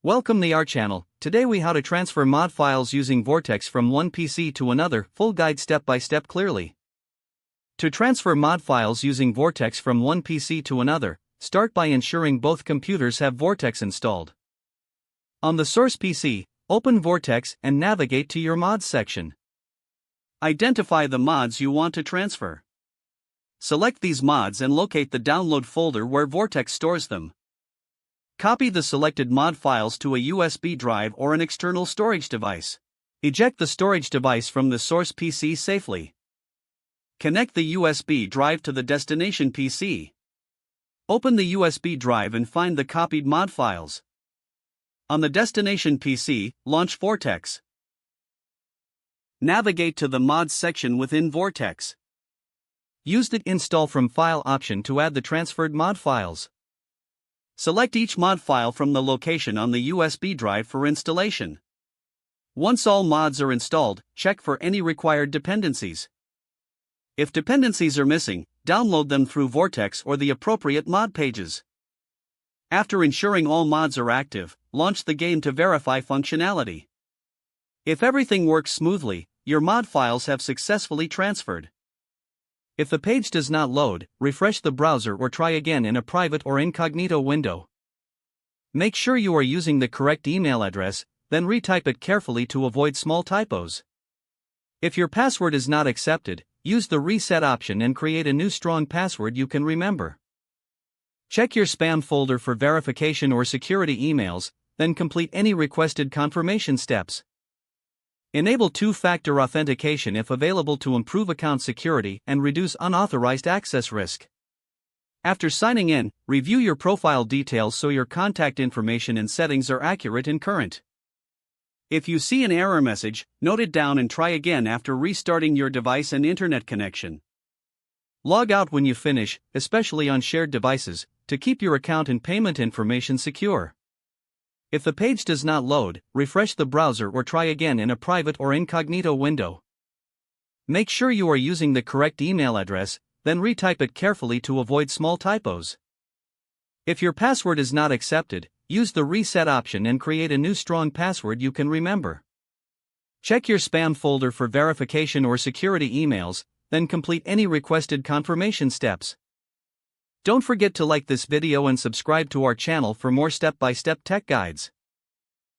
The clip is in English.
Welcome to our channel. Today we how to transfer mod files using Vortex from one PC to another, full guide step by step clearly. To transfer mod files using Vortex from one PC to another, start by ensuring both computers have Vortex installed. On the source PC, open Vortex and navigate to your mods section. Identify the mods you want to transfer. Select these mods and locate the download folder where Vortex stores them. Copy the selected mod files to a USB drive or an external storage device. Eject the storage device from the source PC safely. Connect the USB drive to the destination PC. Open the USB drive and find the copied mod files. On the destination PC, launch Vortex. Navigate to the mods section within Vortex. Use the Install from File option to add the transferred mod files. Select each mod file from the location on the USB drive for installation. Once all mods are installed, check for any required dependencies. If dependencies are missing, download them through Vortex or the appropriate mod pages. After ensuring all mods are active, launch the game to verify functionality. If everything works smoothly, your mod files have successfully transferred. If the page does not load, refresh the browser or try again in a private or incognito window. Make sure you are using the correct email address, then retype it carefully to avoid small typos. If your password is not accepted, use the reset option and create a new strong password you can remember. Check your spam folder for verification or security emails, then complete any requested confirmation steps. Enable two-factor authentication if available to improve account security and reduce unauthorized access risk. After signing in, review your profile details so your contact information and settings are accurate and current. If you see an error message, note it down and try again after restarting your device and internet connection. Log out when you finish, especially on shared devices, to keep your account and payment information secure. If the page does not load, refresh the browser or try again in a private or incognito window. Make sure you are using the correct email address, then retype it carefully to avoid small typos. If your password is not accepted, use the reset option and create a new strong password you can remember. Check your spam folder for verification or security emails, then complete any requested confirmation steps. Don't forget to like this video and subscribe to our channel for more step-by-step tech guides.